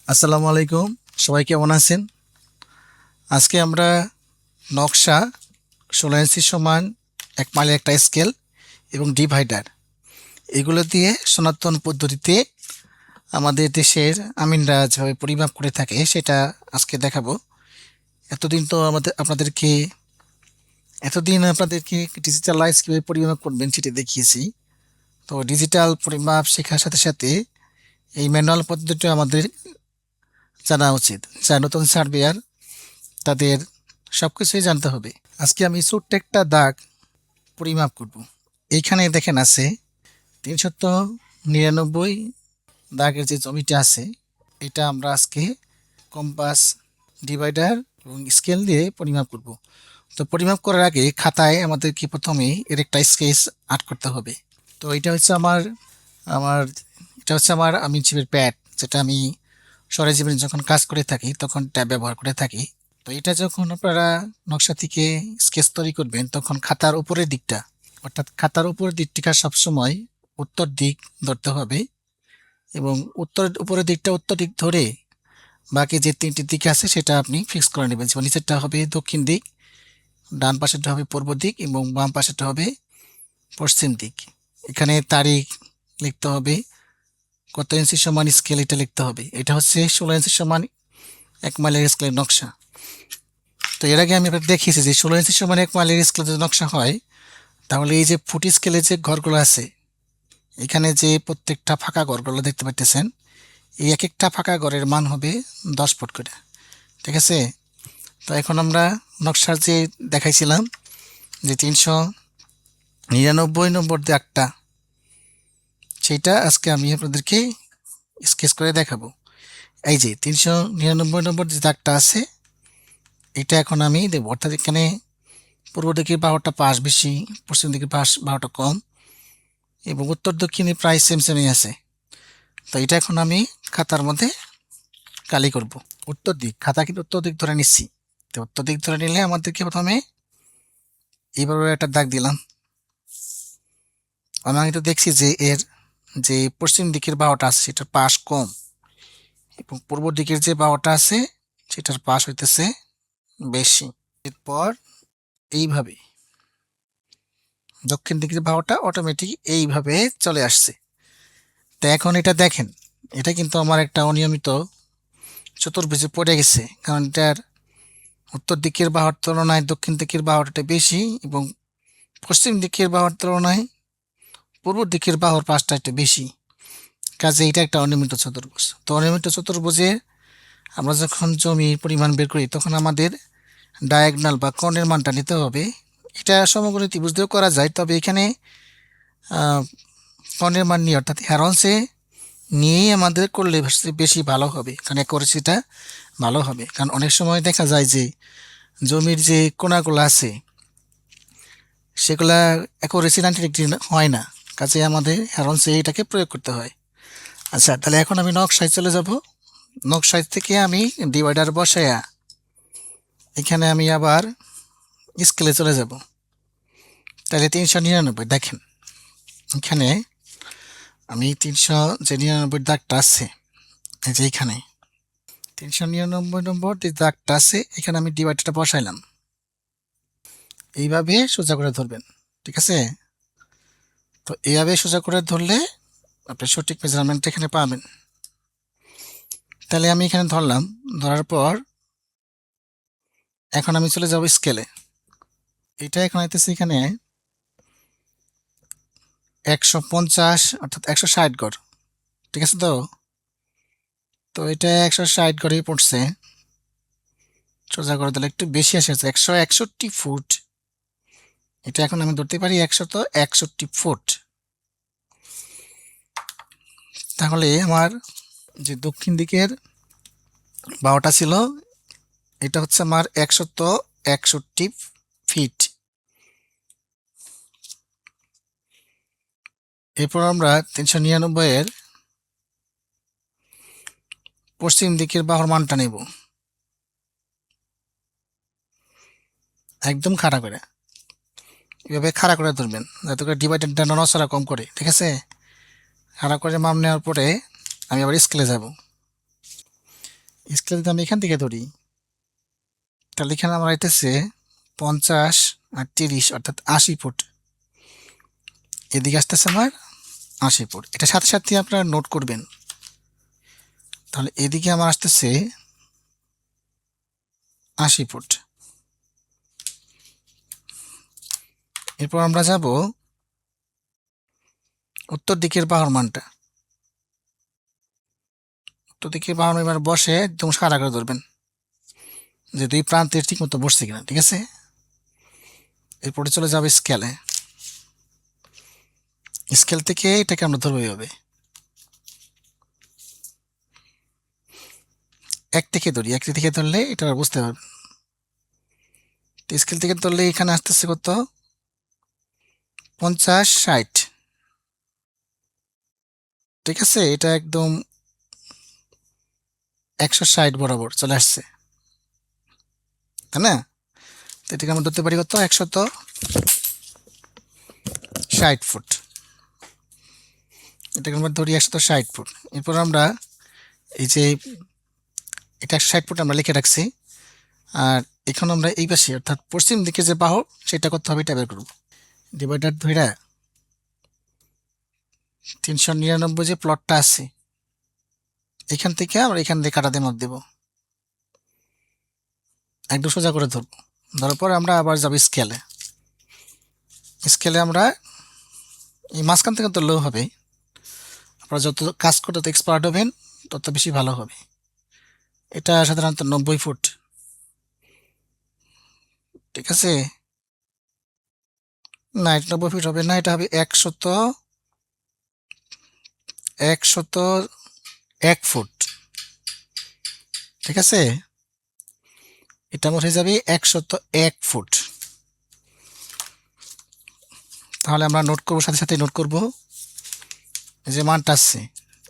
আসসালামু আলাইকুম, সবাই কেমন আছেন? আজকে আমরা নকশা 16 ইঞ্চি সমান 1 মাইলের একটা স্কেল এবং ডিভাইডার এগুলো দিয়ে সনাতন পদ্ধতিতে আমাদের দেশের আমিনরা যেভাবে পরিমাপ করে থাকে সেটা আজকে দেখাবো। এতদিন তো আপনাদেরকে ডিজিটালাইজ কীভাবে পরিমাপ করবেন সেটা দেখিয়েছি। তো ডিজিটাল পরিমাপ শেখার সাথে সাথে এই ম্যানুয়াল পদ্ধতিটা আমাদের জানা উচিত। যারা নতুন সার্ভেয়ার তাদের সবকিছুই জানতে হবে। আজকে আমি ছোট্ট একটা দাগ পরিমাপ করব। এইখানে দেখেন আছে 399 দাগের যে জমিটা আছে এটা আমরা আজকে কম্পাস, ডিভাইডার এবং স্কেল দিয়ে পরিমাপ করব। তো পরিমাপ করার আগে খাতায় আমাদেরকে প্রথমে এর একটা স্কেচ আর্ট করতে হবে। তো এটা হচ্ছে আমার আমিন চিপের প্যাড, যেটা আমি সরেজমিনে যখন কাজ করে থাকি তখন ট্যাব ব্যবহার করে থাকি। তো এটা যখন আপনারা নকশা থেকে স্কেচ তৈরি করবেন তখন খাতার উপরের দিকটা, অর্থাৎ খাতার উপরের দিকটা সবসময় উত্তর দিক ধরতে হবে এবং উপরের দিকটা উত্তর দিক ধরে বাকি যে 3টি দিক আছে সেটা আপনি ফিক্স করে নেবেন। যেমন নিচেরটা হবে দক্ষিণ দিক, ডান পাশেরটা হবে পূর্ব দিক এবং বাম পাশেরটা হবে পশ্চিম দিক। এখানে তারিখ লিখতে হবে, কত ইঞ্চি সমান স্কেল এটা লিখতে হবে। এটা হচ্ছে 16 ইঞ্চি সমান 1 মাইলের স্কেলের নকশা। তো এর আগে আমি আপনাদের দেখিয়েছি যে 16 ইঞ্চি সমান 1 মাইলের স্কেলের যদি নকশা হয় তাহলে এই যে ফুট স্কেলে যে ঘরগুলো আছে এখানে যে প্রত্যেকটা ফাঁকা ঘরগুলো দেখতে পাচ্ছেন, এই এক একটা ফাঁকা ঘরের মান হবে 10 ফুট করে। ঠিক আছে? তো এখন আমরা নকশার যে দেখাইছিলাম যে 399 নম্বর দাগটা, সেইটা আজকে আমি আপনাদেরকে স্কেচ করে দেখাবো। এই যে 399 নম্বর যে দাগটা আছে এটা এখন আমি দেবো। অর্থাৎ এখানে পূর্ব দিকের বাহুটা পাশ বেশি, পশ্চিম দিকের বাহুটা কম এবং উত্তর দক্ষিণে প্রায় সেম সেমই আছে। তো এটা এখন আমি খাতার মধ্যে কালি করব। উত্তর দিক, খাতা কিন্তু উত্তর দিক ধরে নিচ্ছি। তো উত্তর দিক ধরে নিলে আমাদেরকে প্রথমে এইভাবে একটা দাগ দিলাম। আমি কিন্তু দেখছি যে এর যে পশ্চিম দিকের বাহুটা আছে সেটার পাশ কম এবং পূর্ব দিকের যে বাহুটা আছে সেটার পাশ হইতেছে বেশি। এরপর এইভাবে দক্ষিণ দিকের বাহুটা অটোমেটিক এইভাবে চলে আসছে। তো এখন এটা দেখেন, এটা কিন্তু আমার একটা অনিয়মিত চতুর্ভুজে পড়ে গেছে, কারণ এটার উত্তর দিকের বাহুর তুলনায় দক্ষিণ দিকের বাহুটা বেশি এবং পশ্চিম দিকের বাহুর তুলনায় পূর্ব দিকের বাহুর পাশটা একটু বেশি। কাজে এটা একটা অনিয়মিত চতুর্ভুজ। তো অনিয়মিত চতুর্ভুজে আমরা যখন জমির পরিমাণ বের করি তখন আমাদের ডায়াগনাল বা কর্ণের মানটা নিতে হবে। এটা সমকোণী ত্রিভুজ দিয়েও করা যায়, তবে এখানে কর্ণের মান নিয়ে অর্থাৎ হ্যারন্সে নিয়েই আমাদের করলে বেশি ভালো হবে, কারণ অ্যাকুরেসিটা ভালো হবে। কারণ অনেক সময় দেখা যায় যে জমির যে কোণাগুলো আছে সেগুলা অ্যাকুরেসি 90 ডিগ্রি হয় না, কাজে আমাদের হ্যারন্সে এটাকে প্রয়োগ করতে হয়। আচ্ছা, তাহলে এখন আমি নকশায় চলে যাব। নকশায় থেকে আমি ডিভাইডার বসায়া এখানে আমি আবার স্কেলে চলে যাব। তাহলে 399 দেখেন, এখানে আমি 399 দাগটা আছে, এই যে এখানে 399 নম্বর যে দাগটা আছে এখানে আমি ডিভাইডারটা বসাইলাম। এইভাবে সোজা করে ধরবেন, ঠিক আছে? তো এইভাবে সোজা করে ধরলে আপনি সঠিক মেজারমেন্ট এখানে পাবেন। তাহলে আমি এখানে ধরলাম, ধরার পর এখন আমি চলে যাব স্কেলে। এটা এখন আইতেছে এখানে 150 অর্থাৎ 160 গড়, ঠিক আছে? তো এটা 160 গড়েই পড়ছে। সোজা করে দিলে একটু বেশি এসেছে, 161 ফুট। এটা এখন আমি ধরতে পারি 161 ফুট। তাহলে আমার যে দক্ষিণ দিকের বাহুটা ছিল এটা হচ্ছে আমার 161 ফিট। এরপর আমরা 399 পশ্চিম দিকের বাহুর মানটা নেব, একদম খাড়া করে। এভাবে খাড়া করে ধরবেন যাতে করে ডিভাইডারটা নড়াচড়া কম করে, ঠিক আছে? খাড়া করে মাপ নেওয়ার পরে আমি আবার স্কেলে যাব। স্কেল যদি আমি এখান থেকে ধরি, তাহলে এখানে আমার আইতেছে 50 আর 30 অর্থাৎ 80 ফুট। এদিকে আসতেছে আমার 80 ফুট। এটা সাথে সাথে আপনারা নোট করবেন। তাহলে এদিকে আমার আসতেছে 80 ফুট। এরপর আমরা যাব উত্তর দিকের বাহুর মানটা। উত্তর দিকের বাহুর এবার বসে একদম সারা করে ধরবেন যে দুই প্রান্তের ঠিক মতো বসছে কিনা, ঠিক আছে। এরপরে চলে যাবে স্কেলে। স্কেল থেকে এটাকে আমরা ধরবো এইভাবে, এক থেকে ধরি, এক থেকে ধরলে এটা বুঝতে পারবেন। স্কেল থেকে ধরলে এখানে আসতেছে কত, 50 60, ঠিক আছে। এটা একদম 160 বরাবর চলে আসছে, তাই না। তো এটাকে আমরা ধরতে পারি কত, 160 ফুট। এটাকে আমরা ধরি 160 ফুট। এরপর আমরা এই যে এটা 160 ফুট আমরা লিখে রাখছি, আর এখন আমরা এই পাশে অর্থাৎ পশ্চিম দিকে যে বাহু সেটা করতে হবে, এটা বের করবো। ডিভাইডার ধইরা 399 যে প্লটটা আছে এখান থেকে আমরা এখান দিয়ে কাটা দিয়ে মাপ দেবো, একদম সোজা করে ধরবো। ধরার পর আমরা আবার যাবো স্কেলে। স্কেলে আমরা এই মাঝখান থেকে ধরলেও হবে, আপনারা যত কাজ করতে তত এক্সপার্ট হবেন তত বেশি ভালো হবে। এটা সাধারণত 90 ফুট, ঠিক আছে। না, এটা 90 ফিট হবে না, এটা হবে 101 ফুট, ঠিক আছে। এটা আমার হয়ে যাবে 101 ফুট। তাহলে আমরা নোট করবো, সাথে সাথে নোট করব এই যে মানটা আছে,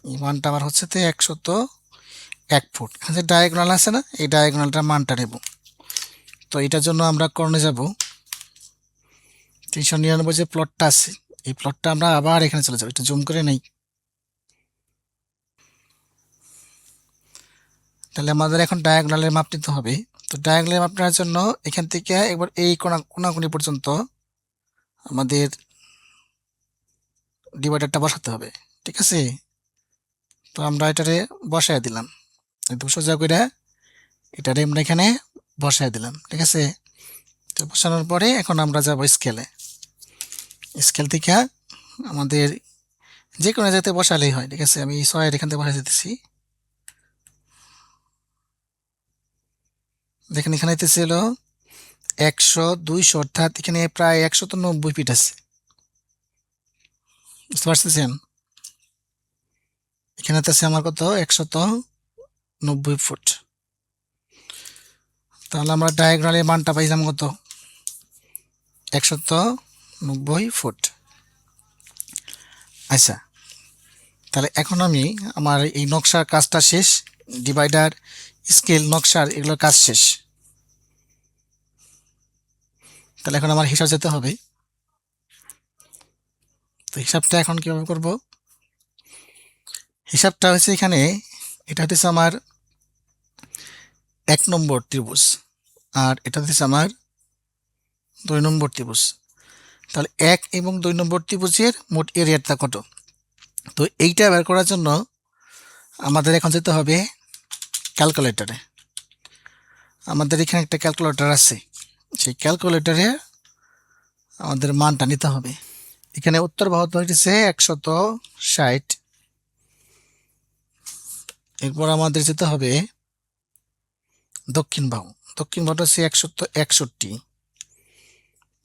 এই মানটা আমার হচ্ছে 101 ফুট। এখানে যে ডায়াগোনাল আছে না, এই ডায়াগোনালটার মানটা নেব। তো এটার জন্য আমরা করণে যাব 399 যে প্লটটা আছে এই প্লটটা আমরা আবার এখানে চলে যাবো, একটু জুম করে নেই। তাহলে আমাদের এখন ডায়াগোনালের মাপ নিতে হবে। তো ডায়াগোনালের মাপ নেওয়ার জন্য এখান থেকে একবার এই কোণাকুনি পর্যন্ত আমাদের ডিভাইডারটা বসাতে হবে, ঠিক আছে। তো আমরা এটারে বসায় দিলাম একদম সোজা করে, এটারে আমরা এখানে বসায় দিলাম, ঠিক আছে। তো বসানোর পরে এখন আমরা যাব স্কেলে। স্কেল থেকে আমাদের যে কোনো জায়গাতে বসালেই হয়, ঠিক আছে। আমি 6 এখান থেকে বসাই দিতেছি। দেখেন এখানে ছিল 100 200 অর্থাৎ এখানে প্রায় 190 ফিট আছে, বুঝতে পারতেছেন। এখানে আছে আমার কত, 190 ফুট। তাহলে আমরা ডায়াগোনালের মানটা পাইলাম কত, 190 ফুট। আচ্ছা, তাহলে এখন আমি আমার এই নকশার কাজটা শেষ, ডিভাইডার স্কেল নকশার এগুলোর কাজ শেষ। তাহলে এখন আমার হিসাব যেতে হবে। তো হিসাবটা এখন কিভাবে করব, হিসাবটা হচ্ছে এখানে এটা হচ্ছে আমার 1 নম্বর ত্রিভুজ আর এটা হচ্ছে আমার 2 নম্বর ত্রিভুজ। তাহলে 1 এবং 2 নম্বর ত্রিভুজের মোট এরিয়াটা কত। তো এইটা বের করার জন্য আমাদের এখন যেতে হবে ক্যালকুলেটরে। আমাদের এখানে একটা ক্যালকুলেটর আছে, সেই ক্যালকুলেটরে আমাদের মানটা নিতে হবে। এখানে উত্তর বাহু হচ্ছে 160, এরপর আমাদের যেতে হবে দক্ষিণ বাহু। দক্ষিণ বাহুটা হচ্ছে 161।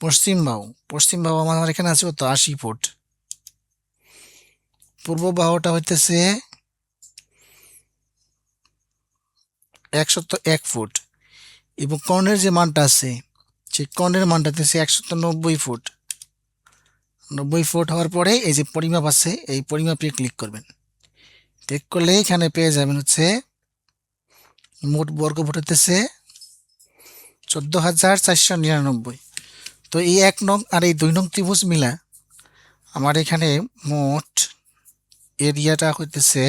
পশ্চিম বাহু আমার এখানে আছে কত, 80 ফুট। পূর্ব বাহুটা হইতেছে 101 ফুট এবং কর্ণের যে মানটা আছে সেই কর্ণের মানটা হচ্ছে 190 ফুট। 90 ফুট হওয়ার পরে এই যে পরিমাপ আছে এই পরিমাপে ক্লিক করবেন। ক্লিক করলে এখানে পেয়ে যাবেন হচ্ছে মোট বর্গফুট হতেছে 14,499। তো এই 1 নং আর এই 2 নং ত্রিভুজ মিলা আমার এখানে মোট এরিয়াটা হইতেছে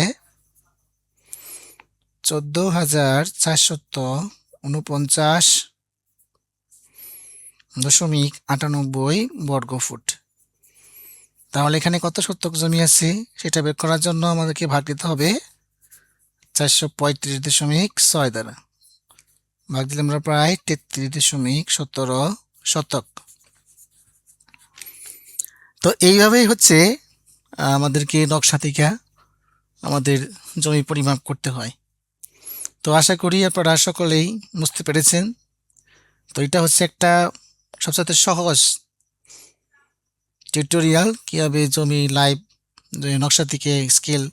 14,449.98 বর্গফুট। তাহলে এখানে কত শতক জমি আছে সেটা বের করার জন্য আমাদেরকে ভাগ দিতে হবে 435.6 দ্বারা। ভাগ দিলে আমরা প্রায় 33.17 শতক। তো এইভাবেই হচ্ছে আমাদেরকে নকশা থেকে আমাদের জমি পরিমাপ করতে হয়। তো আশা করি আপনারা সকলেই বুঝতে পেরেছেন। তো এটা হচ্ছে একটা সবচেয়ে সহজ টিউটোরিয়াল, কিভাবে জমি লাইভ নকশা থেকে স্কেল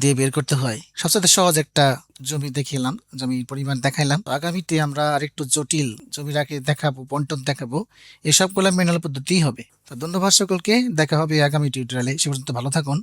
দিয়ে বের করতে হয়। সবচেয়ে সহজ একটা জমি দেখালাম, জমির পরিমাণ দেখাইলাম। আগামীতে আমরা আরেকটু জটিল জমির আগে দেখাবো, বন্টন দেখাবো। এসবগুলো ম্যানুয়াল পদ্ধতিই হবে। তো ধন্যবাদ সকলকে, দেখা হবে আগামী টিউটোরিয়ালে। সে পর্যন্ত ভালো থাকুন।